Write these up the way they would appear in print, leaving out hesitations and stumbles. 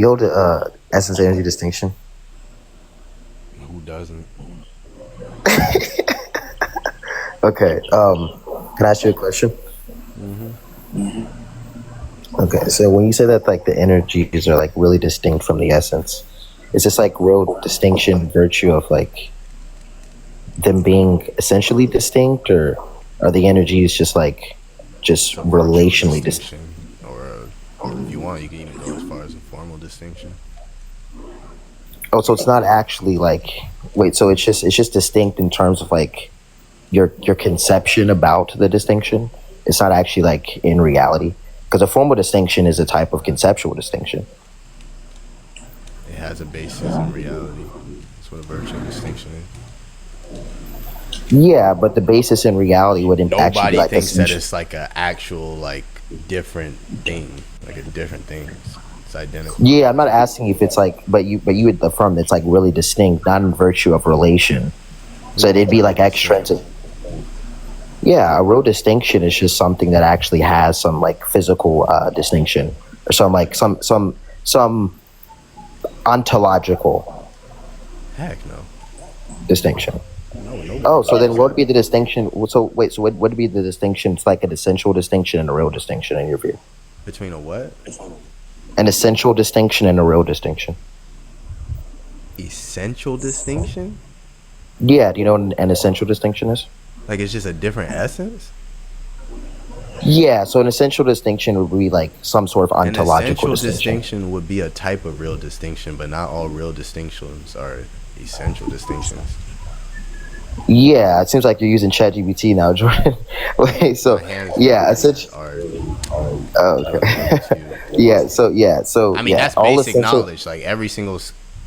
You hold the essence energy distinction. Who doesn't? Okay. Can I ask you a question? Mm-hmm. Okay. So when you say that like the energies are like really distinct from the essence, is this like real distinction in virtue of like them being essentially distinct, or are the energies just like just A virtual relationally distinct? distinction, or if you want, you can even go as far as a formal distinction. Oh, so it's not actually like wait. So it's just distinct in terms of like your conception about the distinction. It's not actually like in reality, because a formal distinction is a type of conceptual distinction. It has a basis in reality. That's what a virtual distinction is. Yeah, but the basis in reality wouldn't actually be Nobody like thinks that essential. it's like a actual like different thing, like a different thing. It's identical. Yeah, I'm not asking if it's like, but you would affirm it's like really distinct, not in virtue of relation. What do So you it'd mean be really like distinct? extrinsic. Yeah, a real distinction is just something that actually has some like physical distinction, or some like some ontological Heck no. distinction. No, nobody Oh, so then thinks what would that. be the distinction? So wait, so what would be the distinction? It's like an essential distinction and a real distinction in your view. Between a what? An essential distinction and a real distinction. Essential distinction? Yeah, do you know what an essential distinction is? Like it's just a different essence? Yeah, so an essential distinction would be like some sort of An ontological essential distinction. distinction would be a type of real distinction, but not all real distinctions are essential distinctions. Yeah, it seems like you're using ChatGPT now, Jordan. Wait, My so hands yeah, literally essential. are Oh, available okay. to. So I mean, yeah, that's all basic essential. knowledge. Like every single.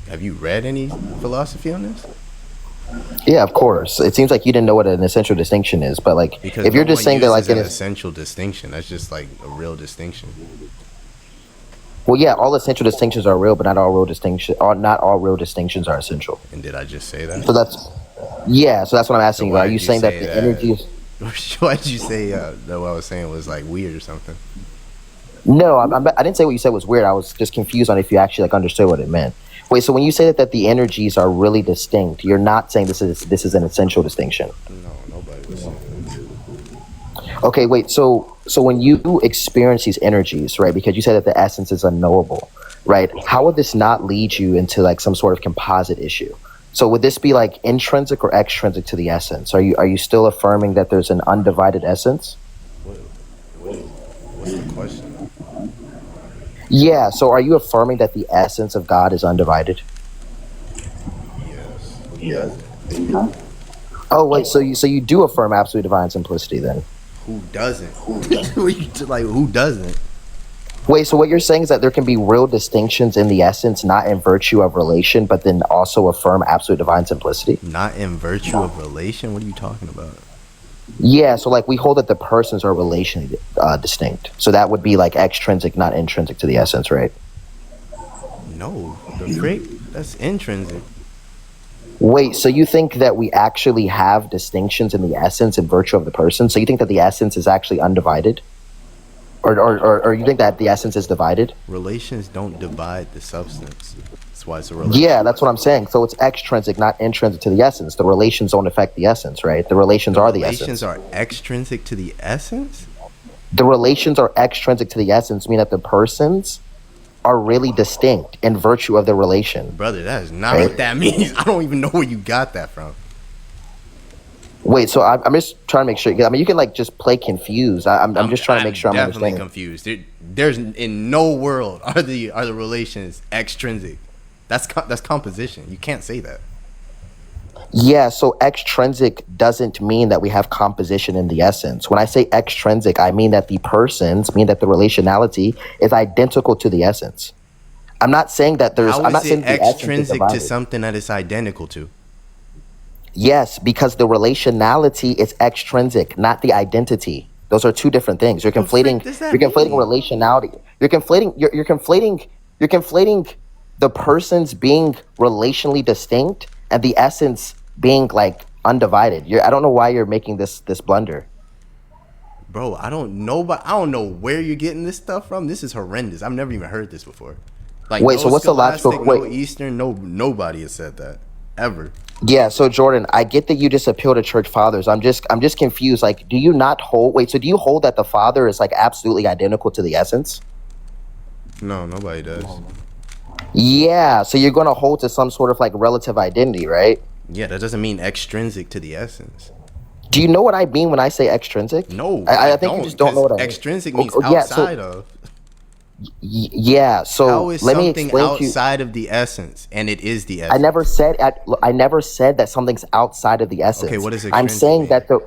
Have you read any philosophy on this? Yeah, of course. It seems like you didn't know what an essential distinction is, but like Because if you're no just one saying that like uses in an a, essential distinction. That's just like a real distinction. well, yeah, all essential distinctions are real, but not all real distinction, or not all real distinctions are essential. And did I just say that? So that's yeah. So that's what I'm So asking you. Are why you did you saying that say the that? energy is? Why did you say that what I was saying was like weird or something? No, I didn't say what you said was weird. I was just confused on if you actually like understood what it meant. Wait, so when you say that the energies are really distinct, you're not saying this is an essential distinction. No, nobody was saying that. Okay, wait. So when you experience these energies, right? Because you said that the essence is unknowable, right? How would this not lead you into like some sort of composite issue? So would this be like intrinsic or extrinsic to the essence? Are you still affirming that there's an undivided essence? What? What is? What's the question though? Yeah. So are you affirming that the essence of God is undivided? Yes. Who doesn't? Oh wait. So you do affirm absolute divine simplicity then? Who doesn't? Like who doesn't? Wait. So what you're saying is that there can be real distinctions in the essence, not in virtue of relation, but then also affirm absolute divine simplicity? Not in virtue of relation. What are you talking about? Yeah, so like we hold that the persons are relationally distinct. So that would be like extrinsic, not intrinsic to the essence, right? No, the frick. That's intrinsic. Wait, so you think that we actually have distinctions in the essence in virtue of the person? So you think that the essence is actually undivided? Or you think that the essence is divided? Relations don't divide the substance. That's why it's a Yeah, relation. that's what I'm saying. So it's extrinsic, not intrinsic to the essence. The relations don't affect the essence, right? The relations The are the relations essence. are extrinsic to the essence? The relations are extrinsic to the essence, meaning that the persons are really distinct in virtue of the relation, Brother, that is not right? what that means. I don't even know where you got that from. Wait, so I'm just trying to make sure. I mean, you can like just play confused. I'm just trying to make I'm sure I'm definitely understanding. confused. There's in no world are the relations extrinsic. That's composition. You can't say that. Yeah, so extrinsic doesn't mean that we have composition in the essence. When I say extrinsic, I mean that the persons, mean that the relationality is identical to the essence. I'm not saying that there's. How I'm not is it saying that the essence is extrinsic to divided. something that it's identical to? Yes, because the relationality is extrinsic, not the identity. Those are two different things. You're The frick conflating. does that You're conflating mean? relationality. You're conflating the persons being relationally distinct and the essence being like undivided. I don't know why you're making this blunder. Bro, I don't know, but I don't know where you're getting this stuff from. This is horrendous. I've never even heard this before. Like Wait, no so what's the logical? Scholastic, no Wait, Eastern, nobody has said that ever. yeah. So Jordan, I get that you just appeal to church fathers. I'm just confused. Like, do you not hold? Wait, so do you hold that the Father is like absolutely identical to the essence? No, nobody does. Yeah. So you're going to hold to some sort of like relative identity, right? Yeah, that doesn't mean extrinsic to the essence. Do you know what I mean when I say extrinsic? No, I I think you don't, just don't know because what I mean. extrinsic Oh, means oh, yeah. outside of. Yeah. How So is let me something explain to you. outside of the essence and it is the I never essence? said I never said that something's outside of the Okay, essence. what does I'm extrinsic saying mean? that the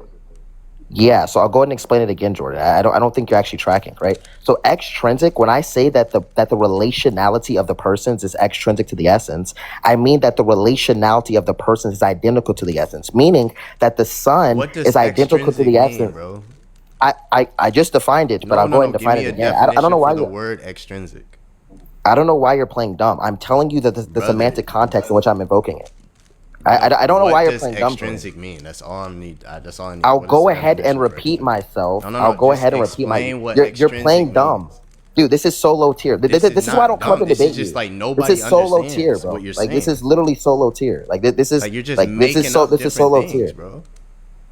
yeah. So I'll go ahead and explain it again, Jordan. I don't think you're actually tracking, right? So extrinsic, when I say that the relationality of the persons is extrinsic to the essence, I mean that the relationality of the persons is identical to the essence, meaning that the Son What does is identical to extrinsic the mean, essence. bro? I just defined it, but No, I'll no, go ahead no. and Give define me it a again. I don't know definition why for the you word extrinsic. I don't know why you're playing dumb. I'm telling you that the Brother, semantic context in which I'm invoking it. no. I don't know why What you're does playing dumb, Jordan. extrinsic mean? That's all I need. That's all I need. I'll What is go the ahead and definition for repeat extrinsic? myself. No, no, I'll no. go Just ahead and repeat my. explain what You're extrinsic playing dumb, means. dude. This is so low tier. This is This is why I not don't come up dumb. and This is debate just you. like This nobody is so low tier, understands what bro. you're Like this saying. is literally so low tier. Like this is Like you're just like this is making so up this is so different low things, tier. bro.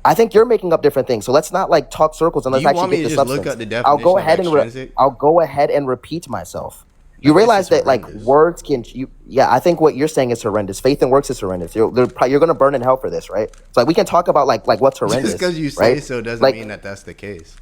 I think you're making up different things. So let's not like talk circles and Do let's you actually want me get to to just look substance. up the definition of extrinsic? I'll go ahead and repeat myself. You Like this is realize that like horrendous. words can you yeah, I think what you're saying is horrendous. Faith and works is horrendous. You're gonna burn in hell for this, right? So like we can talk about like what's Just horrendous, because you say right? so doesn't Like mean that that's the case.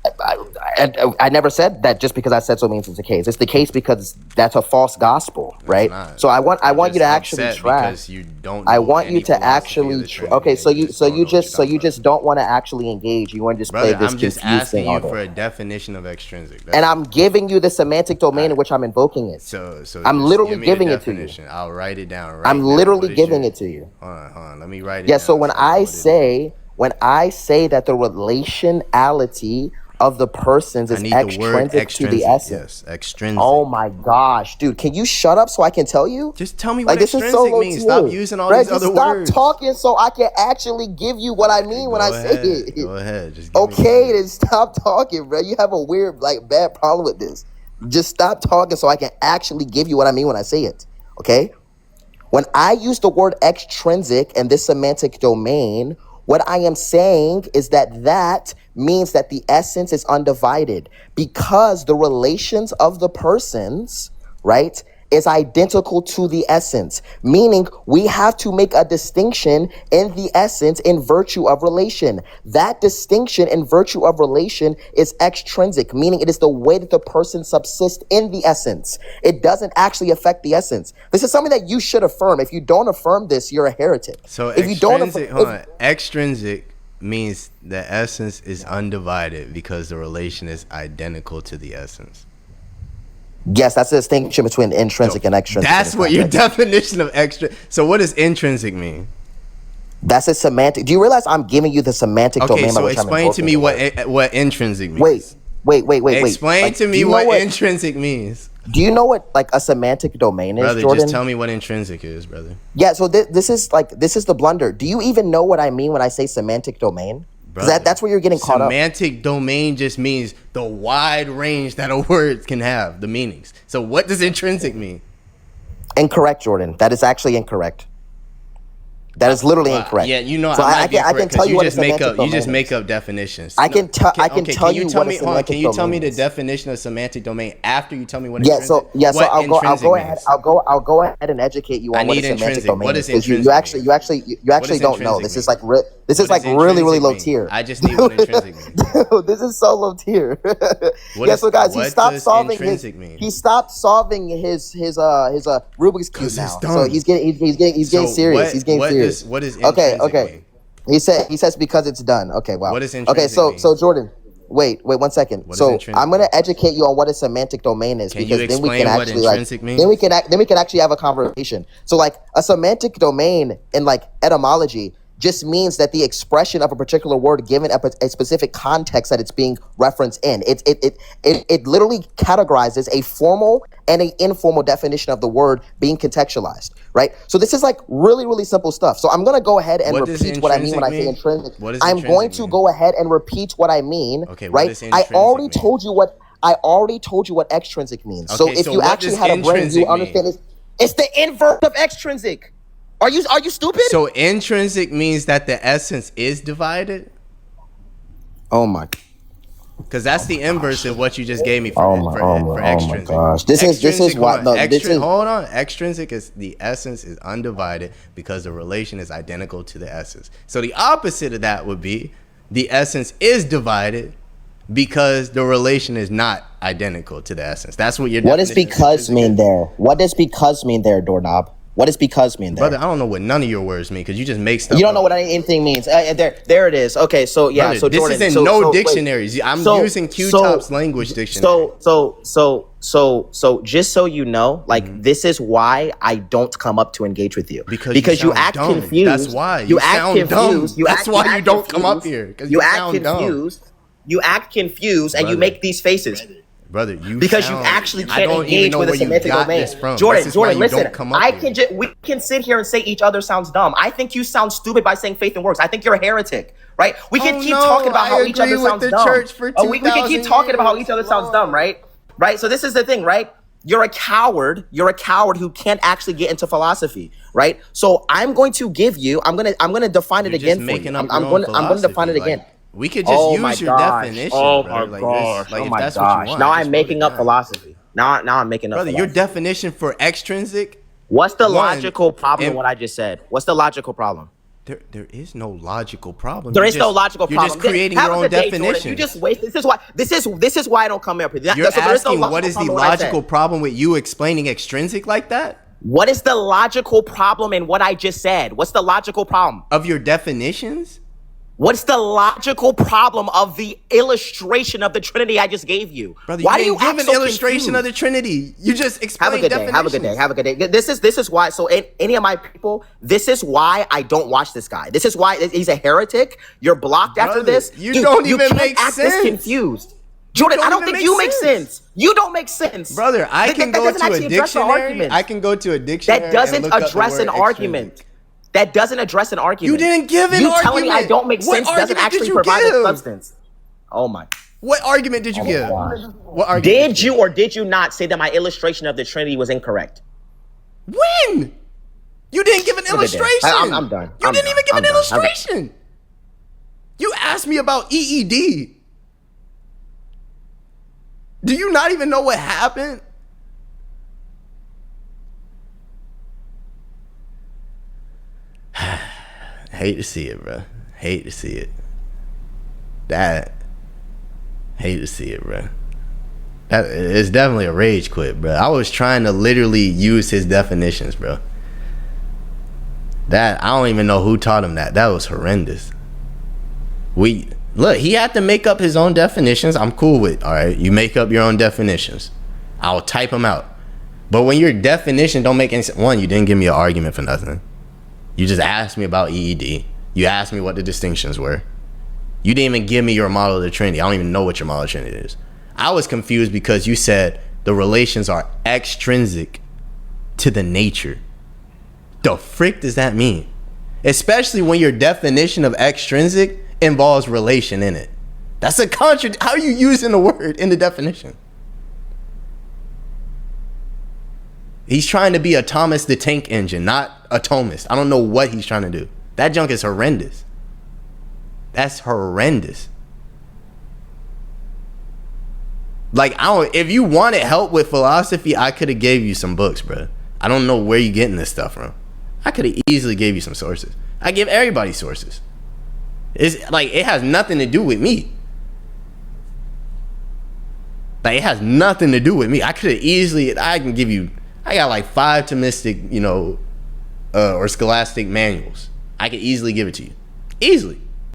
I never said that just because I said so means it's the case. It's the case because that's a false gospel, It's right? not. So I You're want you just to actually upset track. because you don't I know want you any to philosophy of actually the Trinity okay. and you just don't know what you're So talking you about. just don't want to actually engage. You want to just play Brother, this I'm just confused thing asking all you day. for a definition of extrinsic. And That's it. I'm giving you the semantic All domain in right. which I'm invoking it. So I'm just give literally me the giving it to you. definition. I'll write it down I'm right now. literally What is giving your it to you. hold on. Let me write it Yeah, so down so I know what it is. when I say that the relationality of the persons I is need the word extrinsic to the extrinsic. essence. Yes, extrinsic. Oh my gosh, dude, can you shut up so I can tell you? Just tell me what Like this is so extrinsic low means. Stop tier. using all Right? these Just other stop words. talking so I can actually give you what I mean when I Go say ahead. it. Go ahead. Just give me the Okay, word. then stop talking, bro. You have a weird, like, bad problem with this. Just stop talking so I can actually give you what I mean when I say it. Okay? When I use the word extrinsic in this semantic domain, what I am saying is that means that the essence is undivided because the relations of the persons, right, is identical to the essence, meaning we have to make a distinction in the essence in virtue of relation. That distinction in virtue of relation is extrinsic, meaning it is the way that the person subsists in the essence. It doesn't actually affect the essence. This is something that you should affirm. If you don't affirm this, you're a heretic. So If you don't affirm, extrinsic, hold on. Extrinsic means the essence is undivided because the relation is identical to the essence. yes, that's the distinction between intrinsic and extrinsic. That's in what your context. definition of extra. So what does intrinsic mean? That's a semantic. Do you realize I'm giving you the semantic Okay, domain by so which I'm explain to invoking me the word? what intrinsic means. Wait. Explain Like, to do me you know what intrinsic means. Do you know what like a semantic domain is, Brother, Jordan? just tell me what intrinsic is, brother. Yeah, so this is the blunder. Do you even know what I mean when I say semantic domain? Because Brother, that's where you're getting caught up. Semantic domain just means the wide range that a word can have, the meanings. So what does intrinsic mean? Incorrect, Jordan. That is actually incorrect. That is literally incorrect. Yeah, you know So I might be I can incorrect tell because you you what a just make semantic up you just domain make is. up definitions. I can tell you what a me semantic can you tell me domain the is. definition of semantic domain after you tell me what Yeah, intrinsic so what I'll go intrinsic ahead means? I'll go ahead and educate you I on what a need semantic intrinsic. domain What is does because intrinsic mean? you What actually does don't know. intrinsic This is mean? this is What like does really intrinsic low mean? tier. I just need what intrinsic means. Dude, this is so low tier. What Yeah, is so guys, what does intrinsic mean? he stopped solving his Rubik's cube 'Cause it's now. So done. he's getting So serious. He's getting serious. what does Okay, intrinsic okay. mean? He says because it's done. Okay, wow. What does Okay, intrinsic so mean? Jordan, wait 1 second. What does So intrinsic I'm gonna mean? educate you on what a semantic domain is Can you because then we can explain what actually like intrinsic means? then we can actually have a conversation. So like a semantic domain in like etymology just means that the expression of a particular word given a specific context that it's being referenced in. It literally categorizes a formal and an informal definition of the word being contextualized, right? So this is like really simple stuff. So I'm gonna go ahead and What does repeat what I mean when I say intrinsic mean? intrinsic. What does I'm going intrinsic to mean? go ahead and repeat what I mean, Okay, what right? does I intrinsic already mean? told you what I already told you what extrinsic means. So Okay, if so you what actually does had a brain, you intrinsic understand mean? it's the inverse of extrinsic. Are you stupid? So intrinsic means that the essence is divided? Oh my. Because that's the inverse of what you just gave me for Oh my extrinsic. gosh. This is Hold what on. no this is Hold on. Extrinsic is the essence is undivided because the relation is identical to the essence. So the opposite of that would be the essence is divided because the relation is not identical to the essence. That's what your what does definition of because intrinsic mean is. there? What does because mean there, doorknob? What does because mean there? Brother, I don't know what none of your words mean because you just make stuff You don't know up. what anything means. There it is. Okay, so yeah, Brother, so this Jordan, is in no dictionaries. I'm using Q-Top's language dictionary. So just so you know, like this is why I don't come up to engage with you because you sound act dumb. confused. That's why you act sound confused. dumb. That's why you don't come up here because you act sound dumb. confused. You act confused, and you Brother. make these faces. Brother, you Because sound, you actually I can't don't even engage know with a where you semantic got domain. this from. Jordan, This is why you listen. don't come up here. We can sit here and say each other sounds dumb. I think you sound stupid by saying faith and works. I think you're a heretic, right? We can keep talking about how each other sounds dumb. We can keep talking about how each other sounds dumb, right? Right. So this is the thing, right? You're a coward. You're a coward who can't actually get into philosophy, right? So I'm going to give you. I'm gonna define it again for you. I'm going to define it again. We could just use your definition. Oh brother. my Like gosh! this, like Oh if my that's what you gosh! want, Now I I'm just wrote making it up down. philosophy. Now I'm making up. Brother, philosophy. your definition for extrinsic. What's the One, logical problem in and- what I just said? What's the logical problem? There is no logical problem. There is no logical problem. You're just creating Have your a own good day, definition. Jordan. You just waste. This is why I don't come up here. You're So there is no asking logical what is the problem in what I said. logical problem with you explaining extrinsic like that? What is the logical problem in what I just said? What's the logical problem? Of your definitions? What's the logical problem of the illustration of the Trinity I just gave you? Brother, Why you do you didn't give act an so illustration confused? of the Trinity. You just Have explained a good day. definitions. Have a good day. Have a good day. This is why. So any of my people, this is why I don't watch this guy. This is why he's a heretic. You're blocked after Brother, this. you don't even can't make act this sense. confused. Jordan, don't I don't even think make you make sense. sense. You don't make sense, Brother, I can That go doesn't to a actually address the dictionary. argument. I can go to a dictionary. That doesn't and look up the address word an argument. extrinsic. That doesn't address an argument. You didn't give an you argument. telling me I don't make What sense doesn't argument did actually you provide a give? substance. Oh my. What argument did you give? gosh. What argument? Did you or did you not say that my illustration of the Trinity was incorrect? When? You didn't give an Look at that. illustration. I'm done. You I'm didn't done. even give I'm an done. illustration. You asked me about EED. Do you not even know what happened? Hate to see it, bro. Hate to see it. Hate to see it, bro. It's definitely a rage quit, bro. I was trying to literally use his definitions, bro. I don't even know who taught him that. That was horrendous. Look, he had to make up his own definitions. I'm cool with, all right, you make up your own definitions. I'll type them out. But when your definition don't make any sense, one, you didn't give me an argument for nothing. You just asked me about EED. You asked me what the distinctions were. You didn't even give me your model of the Trinity. I don't even know what your model of the Trinity is. I was confused because you said the relations are extrinsic to the nature. The frick does that mean? Especially when your definition of extrinsic involves relation in it. That's a contradiction. How are you using the word in the definition? He's trying to be a Thomas the Tank Engine, not a Thomist. I don't know what he's trying to do. That junk is horrendous. That's horrendous. Like, if you wanted help with philosophy, I could have gave you some books, bro. I don't know where you're getting this stuff from. I could have easily gave you some sources. I give everybody sources. It's like, it has nothing to do with me. Like, it has nothing to do with me. I could have easily, I got like 5 Thomistic, or scholastic manuals. I could easily give it to you. Easily.